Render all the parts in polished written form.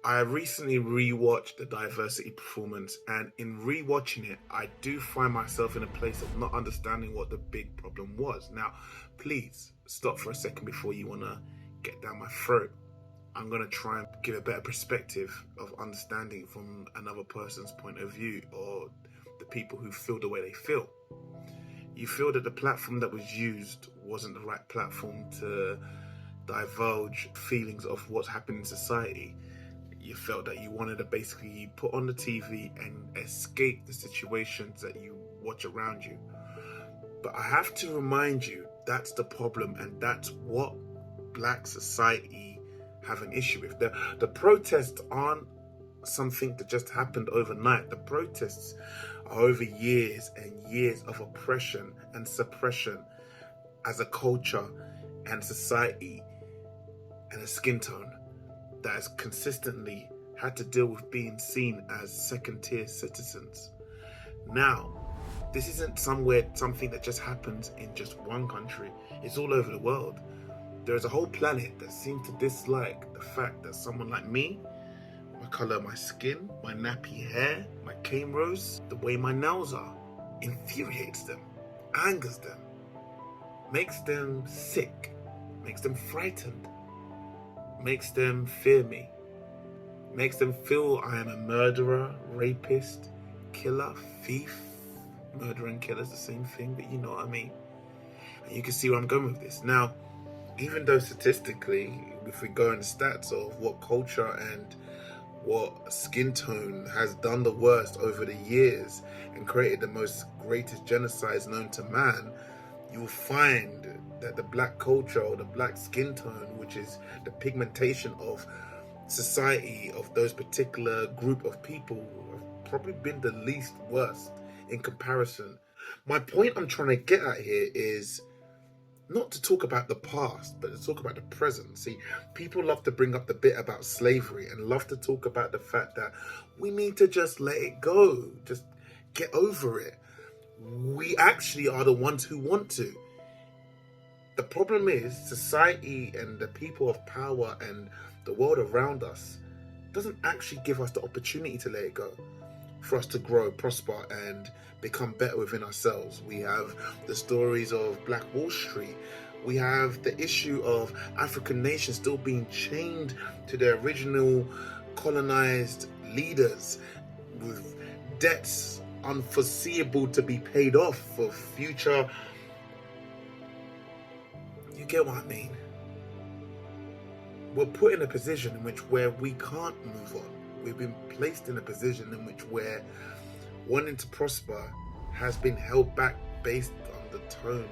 I recently rewatched the Diversity performance, and in rewatching it, I do find myself in a place of not understanding what the big problem was. Now, please stop for a second before you want to get down my throat. I'm going to try and give a better perspective of understanding from another person's point of view, or the people who feel the way they feel. You feel that the platform that was used wasn't the right platform to divulge feelings of what's happening in society. You felt that you wanted to basically put on the TV and escape the situations that you watch around you. But I have to remind you, that's the problem, and that's what Black society have an issue with. The protests aren't something that just happened overnight. The protests are over years and years of oppression and suppression as a culture and society and a skin tone that has consistently had to deal with being seen as second-tier citizens. Now, this isn't something that just happens in just one country. It's all over the world. There's a whole planet that seems to dislike the fact that someone like me, my color of my skin, my nappy hair, my cane rows, the way my nails are, infuriates them, angers them, makes them sick, makes them frightened, makes them fear me, makes them feel I am a murderer, rapist, killer, thief. Murder and killer is the same thing, but you know what I mean. And you can see where I'm going with this. Now, even though statistically, if we go in the stats of what culture and what skin tone has done the worst over the years and created the most greatest genocides known to man, you will find that the Black culture or the Black skin tone, which is the pigmentation of society of those particular group of people, have probably been the least worst in comparison. My point I'm trying to get at here is not to talk about the past, but to talk about the present. See, people love to bring up the bit about slavery and love to talk about the fact that we need to just let it go, just get over it. We actually are the ones who want to. The problem is society and the people of power and the world around us doesn't actually give us the opportunity to let it go, for us to grow, prosper, and become better within ourselves. We have the stories of Black Wall Street. We have the issue of African nations still being chained to their original colonized leaders with debts unforeseeable to be paid off for future. You get what I mean? We're put in a position in which where we can't move on. We've been placed in a position in which where wanting to prosper has been held back based on the tone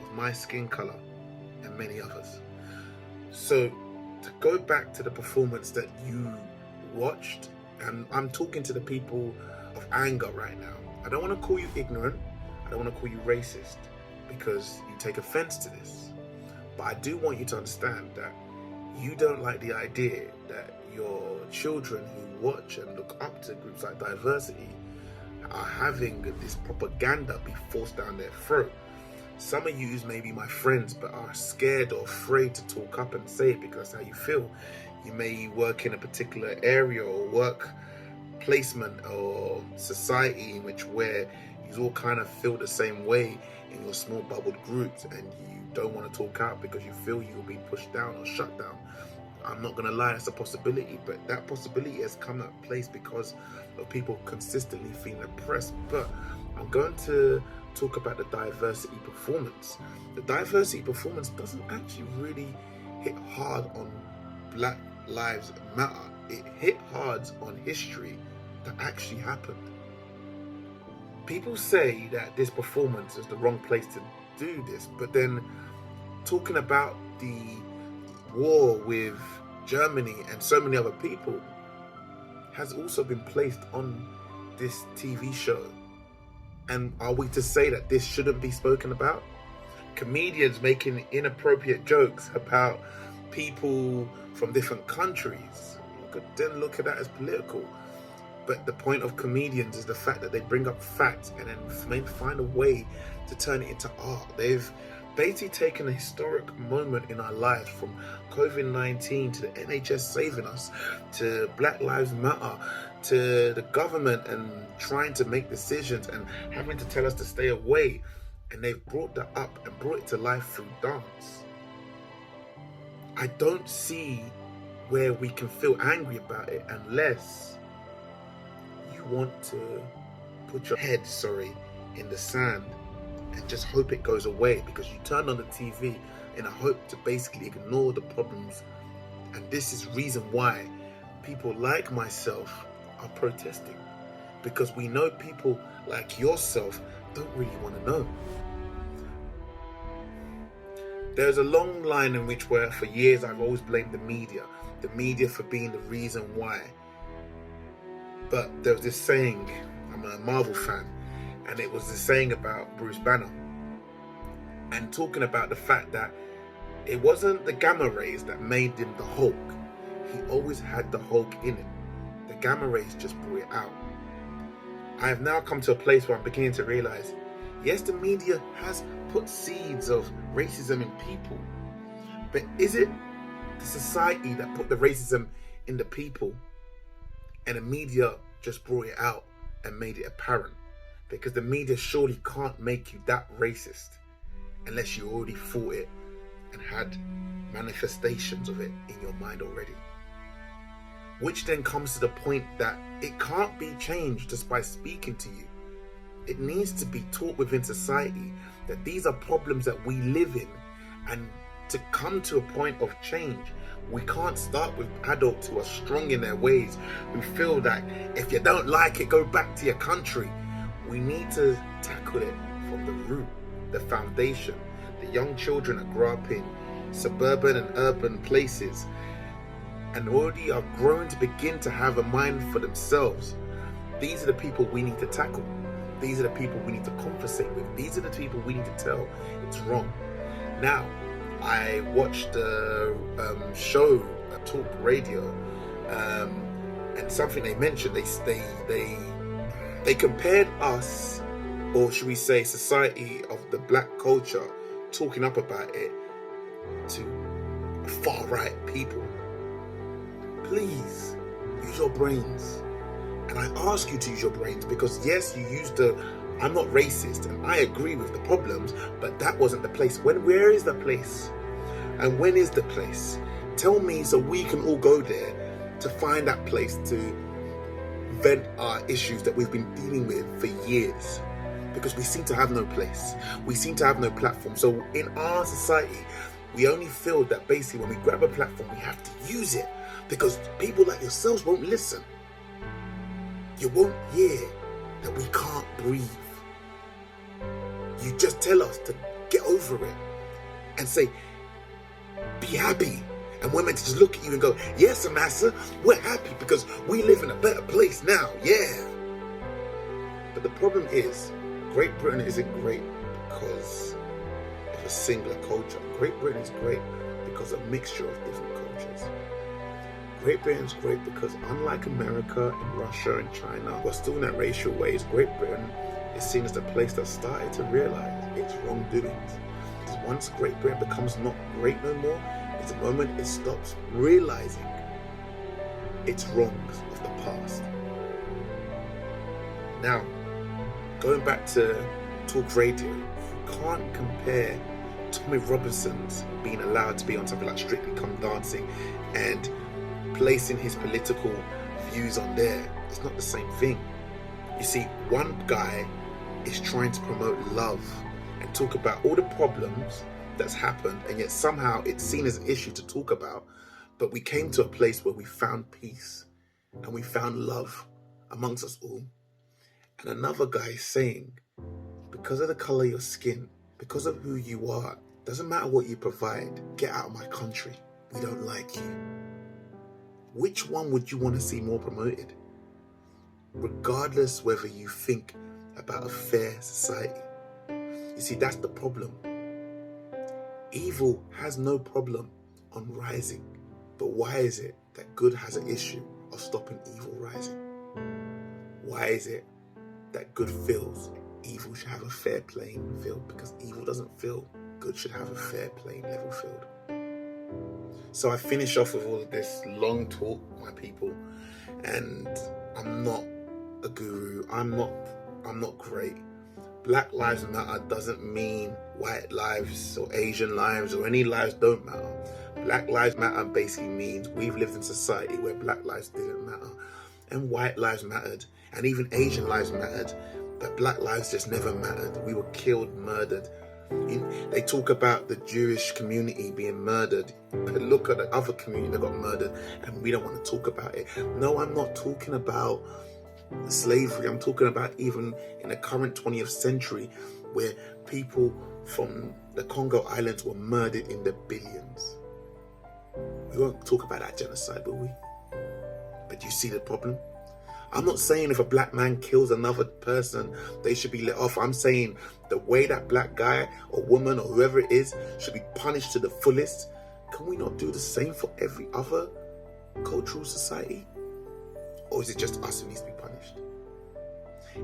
of my skin color and many others. So to go back to the performance that you watched, and I'm talking to the people of anger right now. I don't want to call you ignorant. I don't want to call you racist because you take offense to this. But I do want you to understand that you don't like the idea that your children who watch and look up to groups like Diversity are having this propaganda be forced down their throat. Some of you may be my friends but are scared or afraid to talk up and say it because that's how you feel. You may work in a particular area or work placement or society in which where you all kind of feel the same way in your small bubbled groups, and you don't want to talk out because you feel you'll be pushed down or shut down. I'm not going to lie, it's a possibility, but that possibility has come at place because of people consistently feeling oppressed. But I'm going to talk about the Diversity performance. The Diversity performance doesn't actually really hit hard on Black Lives Matter. It hit hard on history that actually happened. People say that this performance is the wrong place to do this, but then talking about the war with Germany and so many other people has also been placed on this TV show. And are we to say that this shouldn't be spoken about? Comedians making inappropriate jokes about people from different countries, you could then look at that as political. But the point of comedians is the fact that they bring up facts and then find a way to turn it into art. They've basically taken a historic moment in our lives, from COVID-19 to the NHS saving us, to Black Lives Matter, to the government and trying to make decisions and having to tell us to stay away. And they've brought that up and brought it to life through dance. I don't see where we can feel angry about it unless you want to put your head, in the sand and just hope it goes away, because you turn on the TV in a hope to basically ignore the problems. And this is reason why people like myself are protesting, because we know people like yourself don't really want to know. There's a long line in which where for years I've always blamed the media for being the reason why. But there was this saying, I'm a Marvel fan, and it was the saying about Bruce Banner, and talking about the fact that it wasn't the gamma rays that made him the Hulk. He always had the Hulk in him. The gamma rays just brought it out. I have now come to a place where I'm beginning to realize, yes, the media has put seeds of racism in people, but is it the society that put the racism in the people, and the media just brought it out and made it apparent? Because the media surely can't make you that racist unless you already fought it and had manifestations of it in your mind already. Which then comes to the point that it can't be changed just by speaking to you. It needs to be taught within society that these are problems that we live in, and to come to a point of change, we can't start with adults who are strong in their ways, who feel that if you don't like it, go back to your country. We need to tackle it from the root, the foundation. The young children that grow up in suburban and urban places and already are growing to begin to have a mind for themselves. These are the people we need to tackle. These are the people we need to conversate with. These are the people we need to tell it's wrong. Now, I watched a show, a talk radio, and something they mentioned, they compared us, or should we say society of the black culture, talking up about it, to far-right people. Please, use your brains. And I ask you to use your brains, because yes, you used I'm not racist, and I agree with the problems, but that wasn't the place. Where is the place? And when is the place? Tell me so we can all go there to find that place to vent our issues that we've been dealing with for years. Because we seem to have no place. We seem to have no platform. So in our society, we only feel that basically when we grab a platform, we have to use it, because people like yourselves won't listen. You won't hear that we can't breathe. You just tell us to get over it and say, be happy. And we're meant to just look at you and go, yes, Amasa, we're happy because we live in a better place now, yeah. But the problem is, Great Britain isn't great because of a singular culture. Great Britain is great because of a mixture of different cultures. Great Britain's great because unlike America and Russia and China, who are still in their racial ways, Great Britain is seen as the place that started to realize its wrongdoings. Because once Great Britain becomes not great no more, it's the moment it stops realizing its wrongs of the past. Now, going back to talk radio, you can't compare Tommy Robinson's being allowed to be on something like Strictly Come Dancing and placing his political views on there. It's not the same thing. You see, one guy is trying to promote love and talk about all the problems that's happened, and yet somehow it's seen as an issue to talk about. But we came to a place where we found peace and we found love amongst us all. And another guy is saying, because of the color of your skin, because of who you are, doesn't matter what you provide, get out of my country. We don't like you. Which one would you want to see more promoted? Regardless whether you think about a fair society. You see, that's the problem. Evil has no problem on rising. But why is it that good has an issue of stopping evil rising? Why is it that good feels evil should have a fair playing field? Because evil doesn't feel good should have a fair playing level field. So I finish off with all of this long talk, my people, and I'm not a guru. I'm not great. Black Lives Matter doesn't mean white lives or Asian lives or any lives don't matter. Black Lives Matter basically means we've lived in society where black lives didn't matter and white lives mattered and even Asian lives mattered, but black lives just never mattered. We were killed, murdered. They talk about the Jewish community being murdered, but look at the other community that got murdered and we don't want to talk about it. No, I'm not talking about slavery. I'm talking about even in the current 20th century where people from the Congo Islands were murdered in the billions. We won't talk about that genocide, will we? But you see the problem? I'm not saying if a black man kills another person, they should be let off. I'm saying the way that black guy or woman or whoever it is should be punished to the fullest. Can we not do the same for every other cultural society? Or is it just us who needs to be punished?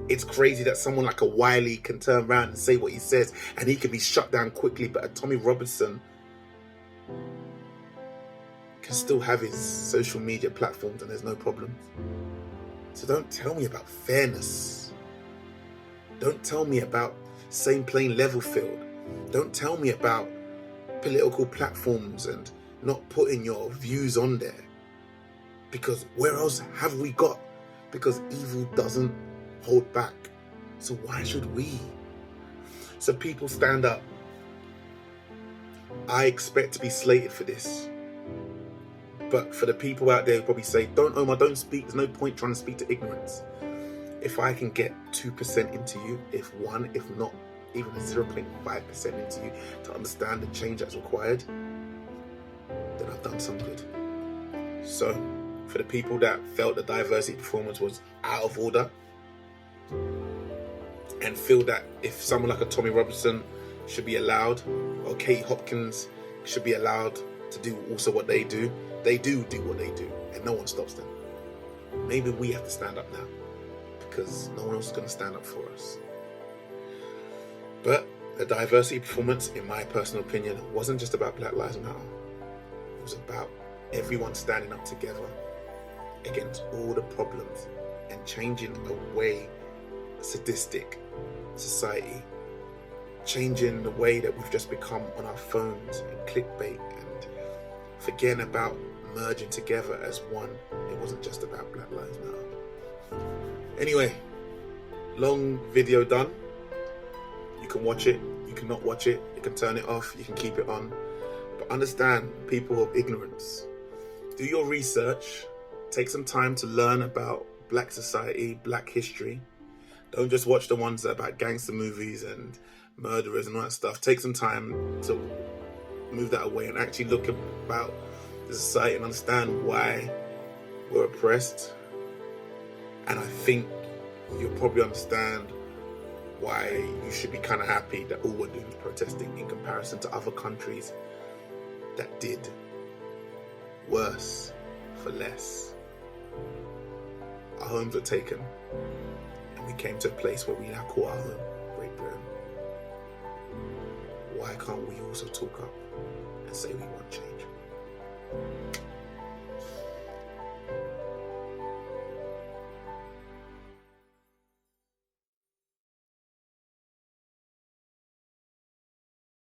It's crazy that someone like a Wiley can turn around and say what he says and he can be shut down quickly, but a Tommy Robinson can still have his social media platforms and there's no problem. So don't tell me about fairness. Don't tell me about same playing level field. Don't tell me about political platforms and not putting your views on there. Because where else have we got? Because evil doesn't hold back. So why should we? So people stand up. I expect to be slated for this. But for the people out there who probably say, don't Omar, don't speak. There's no point trying to speak to ignorance. If I can get 2% into you, if not even a 0.5% into you to understand the change that's required, then I've done some good. So for the people that felt the diversity performance was out of order and feel that if someone like a Tommy Robinson should be allowed, or Katie Hopkins should be allowed to do also what they do what they do and no one stops them. Maybe we have to stand up now because no one else is going to stand up for us. But the diversity performance, in my personal opinion, wasn't just about Black Lives Matter. It was about everyone standing up together against all the problems and changing away sadistic society, changing the way that we've just become on our phones and clickbait and forgetting about merging together as one. It wasn't just about Black Lives Matter. Anyway, long video done. You can watch it, you can not watch it, you can turn it off, you can keep it on. But understand, people of ignorance, do your research, take some time to learn about black society, black history. Don't just watch the ones that are about gangster movies and murderers and all that stuff. Take some time to move that away and actually look about the society and understand why we're oppressed. And I think you'll probably understand why you should be kind of happy that all we're doing is protesting in comparison to other countries that did worse for less. Our homes were taken and we came to a place where we now call our home Great Britain. Why can't we also talk up and say we want change?